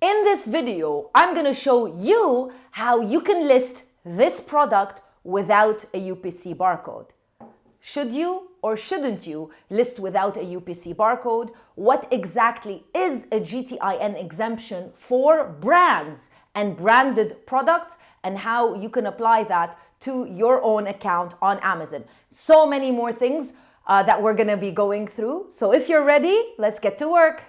In this video, I'm going to show you how you can list this product without a UPC barcode. Should you or shouldn't you list without a UPC barcode? What exactly is a GTIN exemption for brands and branded products, and how you can apply that to your own account on Amazon? So many more things that we're going to be going through. So if you're ready, let's get to work.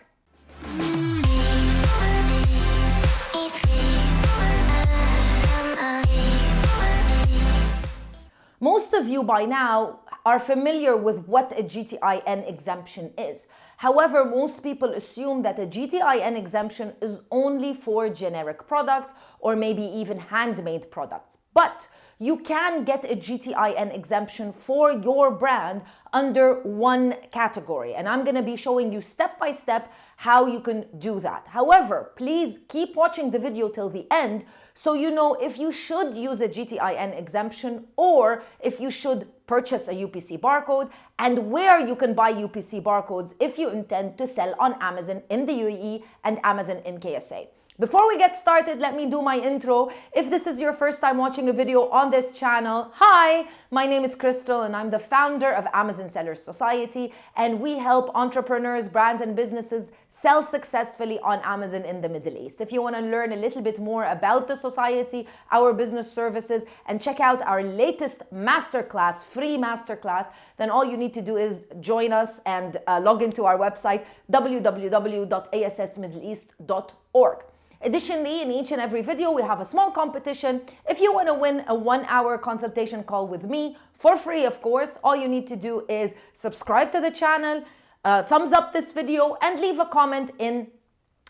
Most of you by now are familiar with what a GTIN exemption is. However, most people assume that a GTIN exemption is only for generic products or maybe even handmade products. But you can get a GTIN exemption for your brand under one category. And I'm going to be showing you step by step how you can do that. However, please keep watching the video till the end so you know if you should use a GTIN exemption or if you should purchase a UPC barcode, and where you can buy UPC barcodes if you intend to sell on Amazon in the UAE and Amazon in KSA. Before we get started, let me do my intro. If this is your first time watching a video on this channel, hi, my name is Crystal and I'm the founder of Amazon Sellers Society, and we help entrepreneurs, brands and businesses sell successfully on Amazon in the Middle East. If you want to learn a little bit more about the society, our business services, and check out our latest masterclass, free masterclass, then all you need to do is join us and log into our website, www.assmiddleeast.org. Additionally, in each and every video, we have a small competition. If you want to win a 1-hour consultation call with me, for free, of course, all you need to do is subscribe to the channel, thumbs up this video, and leave a comment in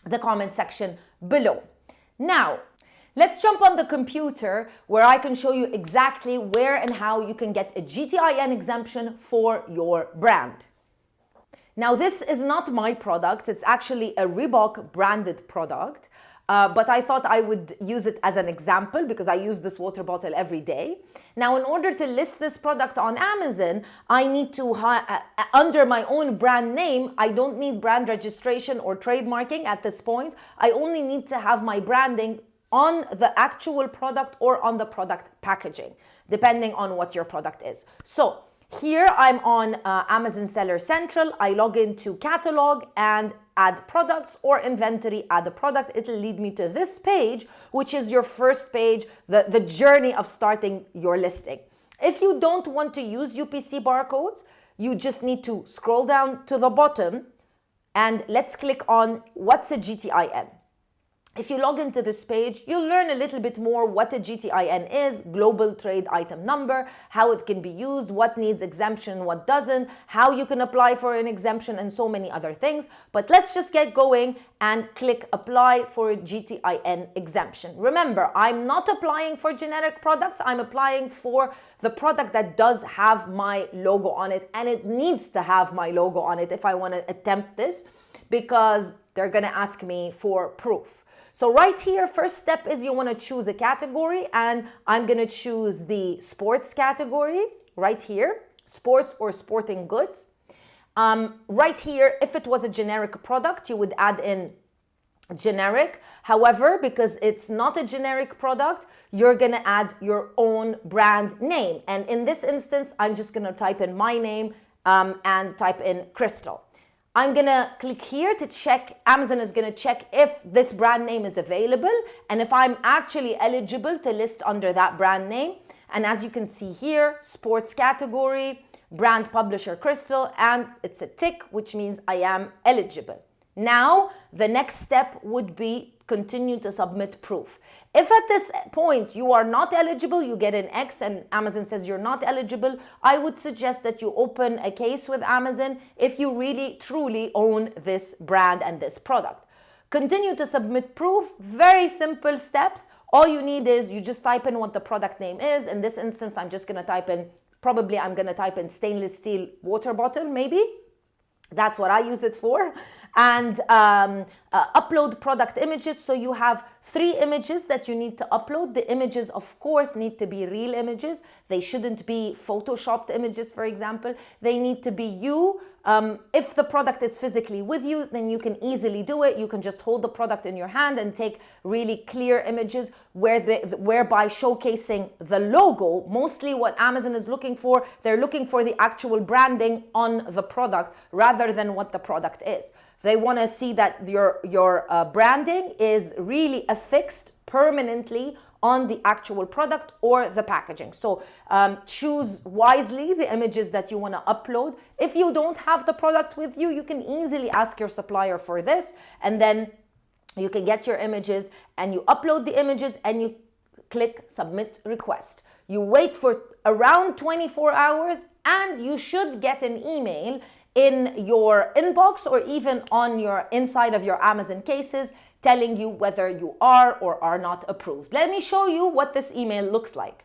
the comment section below. Now, let's jump on the computer where I can show you exactly where and how you can get a GTIN exemption for your brand. Now, this is not my product. It's actually a Reebok branded product. But I thought I would use it as an example because I use this water bottle every day. Now, in order to list this product on Amazon, I need to, under my own brand name, I don't need brand registration or trademarking at this point. I only need to have my branding on the actual product or on the product packaging, depending on what your product is. So here I'm on Amazon Seller Central. I log into catalog and add products, or inventory, add a product. It'll lead me to this page, which is your first page, the journey of starting your listing. If you don't want to use UPC barcodes, you just need to scroll down to the bottom and let's click on what's a GTIN. If you log into this page, you'll learn a little bit more what a GTIN is, global trade item number, how it can be used, what needs exemption, what doesn't, how you can apply for an exemption, and so many other things. But let's just get going and click apply for a GTIN exemption. Remember, I'm not applying for generic products. I'm applying for the product that does have my logo on it, and it needs to have my logo on it if I want to attempt this, because they're going to ask me for proof. So right here, first step is you want to choose a category, and I'm going to choose the sports category right here, sports or sporting goods. Right here, if it was a generic product, you would add in generic. However, because it's not a generic product, you're going to add your own brand name. And in this instance, I'm just going to type in my name and type in Crystal. I'm going to click here to check, Amazon is going to check if this brand name is available and if I'm actually eligible to list under that brand name. And as you can see here, sports category, brand publisher Crystal, and it's a tick, which means I am eligible. Now, the next step would be continue to submit proof. If at this point you are not eligible, you get an X and Amazon says you're not eligible, I would suggest that you open a case with Amazon if you really truly own this brand and this product. Continue to submit proof. Very simple steps. All you need is you just type in what the product name is. In this instance, I'm just going to type in, probably I'm going to type in stainless steel water bottle, maybe. That's what I use it for. And upload product images. So you have 3 images that you need to upload. The images, of course, need to be real images. They shouldn't be photoshopped images, for example. They need to be you If the product is physically with you, then you can easily do it. You can just hold the product in your hand and take really clear images whereby showcasing the logo. Mostly what Amazon is looking for, they're looking for the actual branding on the product rather than what the product is. They want to see that your branding is really affixed permanently on the actual product or the packaging. So choose wisely the images that you want to upload. If you don't have the product with you, you can easily ask your supplier for this, and then you can get your images and you upload the images and you click submit request. You wait for around 24 hours and you should get an email in your inbox or even on your inside of your Amazon cases telling you whether you are or are not approved. Let me show you what this email looks like.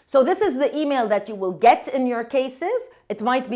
So this is the email that you will get in your cases. It might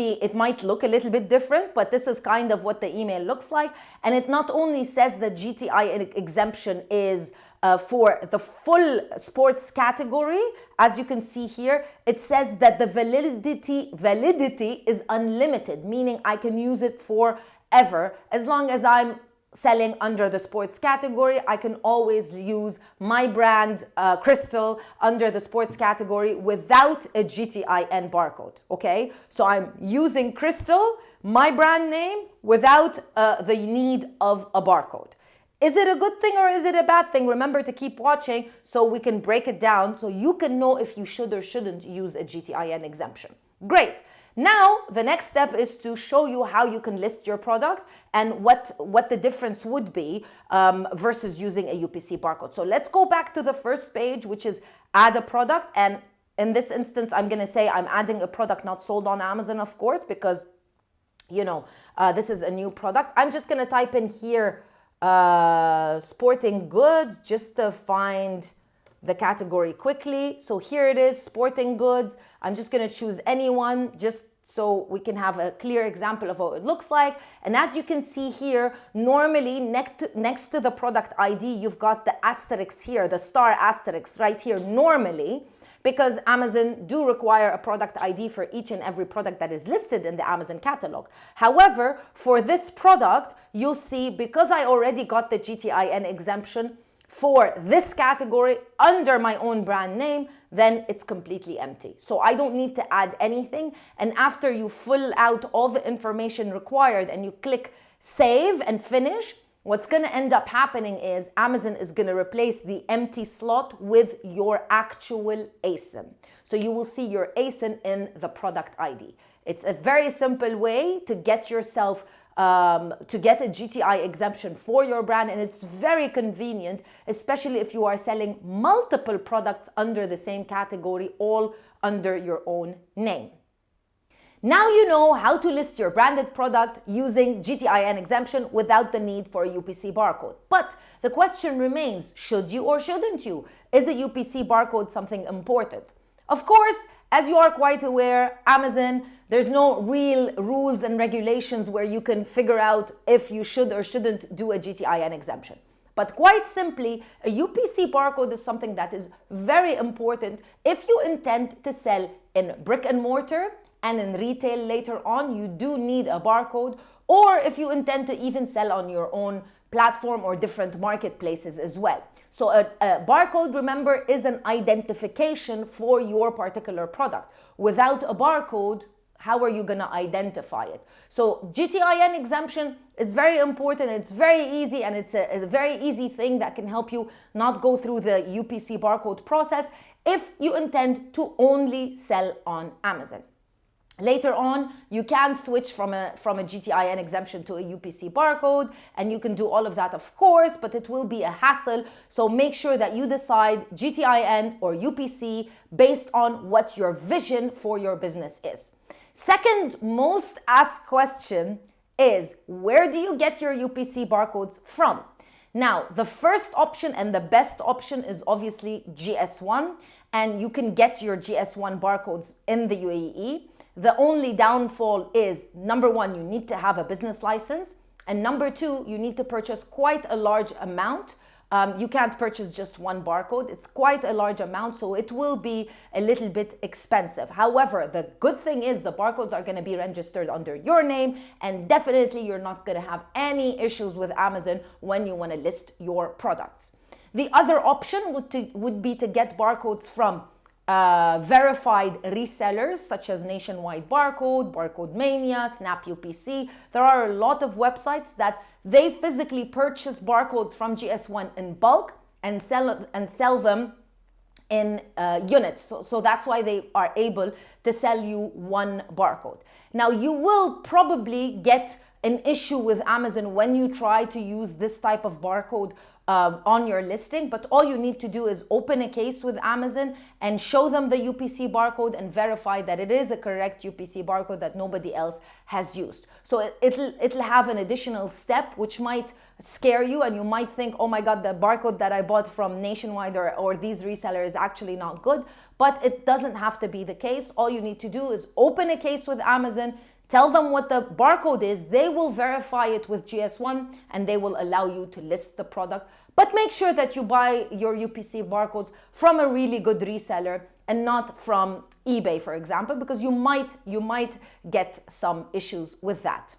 look a little bit different, but this is kind of what the email looks like. And it not only says that GTI exemption is for the full sports category, as you can see here, it says that the validity is unlimited, meaning I can use it forever. As long as I'm selling under the sports category, I can always use my brand Crystal under the sports category without a GTIN barcode, okay? So I'm using Crystal, my brand name, without the need of a barcode. Is it a good thing or is it a bad thing? Remember to keep watching so we can break it down so you can know if you should or shouldn't use a GTIN exemption. Great. Now, the next step is to show you how you can list your product and what the difference would be versus using a UPC barcode. So let's go back to the first page, which is add a product. And in this instance, I'm going to say I'm adding a product not sold on Amazon, of course, because, you know, this is a new product. I'm just going to type in here sporting goods just to find the category quickly. So here it is, sporting goods. I'm just going to choose anyone just so we can have a clear example of what it looks like. And as you can see here, normally next to the product ID, you've got the asterisk here, the star asterisk right here normally, because Amazon do require a product ID for each and every product that is listed in the Amazon catalog. However, for this product, you'll see because I already got the GTIN exemption for this category under my own brand name, then it's completely empty. So I don't need to add anything. And after you fill out all the information required and you click save and finish, what's going to end up happening is Amazon is going to replace the empty slot with your actual ASIN. So you will see your ASIN in the product ID. It's a very simple way to get yourself to get a GTI exemption for your brand, and it's very convenient, especially if you are selling multiple products under the same category, all under your own name. Now you know how to list your branded product using GTIN exemption without the need for a UPC barcode. But the question remains, should you or shouldn't you? Is a UPC barcode something important? Of course, as you are quite aware, Amazon, there's no real rules and regulations where you can figure out if you should or shouldn't do a GTIN exemption. But quite simply, a UPC barcode is something that is very important if you intend to sell in brick and mortar and in retail later on. You do need a barcode, or if you intend to even sell on your own platform or different marketplaces as well. So a barcode, remember, is an identification for your particular product. Without a barcode, how are you going to identify it? So GTIN exemption is very important. It's very easy, and it's a very easy thing that can help you not go through the UPC barcode process if you intend to only sell on Amazon. Later on, you can switch from a GTIN exemption to a UPC barcode, and you can do all of that, of course, but it will be a hassle. So make sure that you decide GTIN or UPC based on what your vision for your business is. Second most asked question is, where do you get your UPC barcodes from? Now, the first option and the best option is obviously GS1, and you can get your GS1 barcodes in the UAE. The only downfall is, number one, you need to have a business license, and number two, you need to purchase quite a large amount You can't purchase just one barcode. It's quite a large amount, so it will be a little bit expensive. However, the good thing is the barcodes are going to be registered under your name, and definitely you're not going to have any issues with Amazon when you want to list your products. The other option would be to get barcodes from verified resellers such as Nationwide Barcode, Barcode Mania, Snap UPC. There are a lot of websites that they physically purchase barcodes from GS1 in bulk and sell them in units. So that's why they are able to sell you one barcode. Now you will probably get an issue with Amazon when you try to use this type of barcode on your listing, but all you need to do is open a case with Amazon and show them the UPC barcode and verify that it is a correct UPC barcode that nobody else has used. So it'll have an additional step which might scare you, and you might think, oh my God, the barcode that I bought from Nationwide or these resellers is actually not good. But it doesn't have to be the case. All you need to do is open a case with Amazon, tell them what the barcode is, they will verify it with GS1 and they will allow you to list the product. But make sure that you buy your UPC barcodes from a really good reseller and not from eBay, for example, because you might get some issues with that.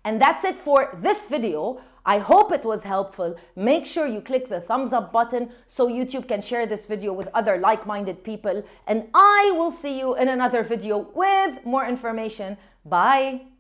And that's it for this video. I hope it was helpful. Make sure you click the thumbs up button so YouTube can share this video with other like-minded people. And I will see you in another video with more information. Bye.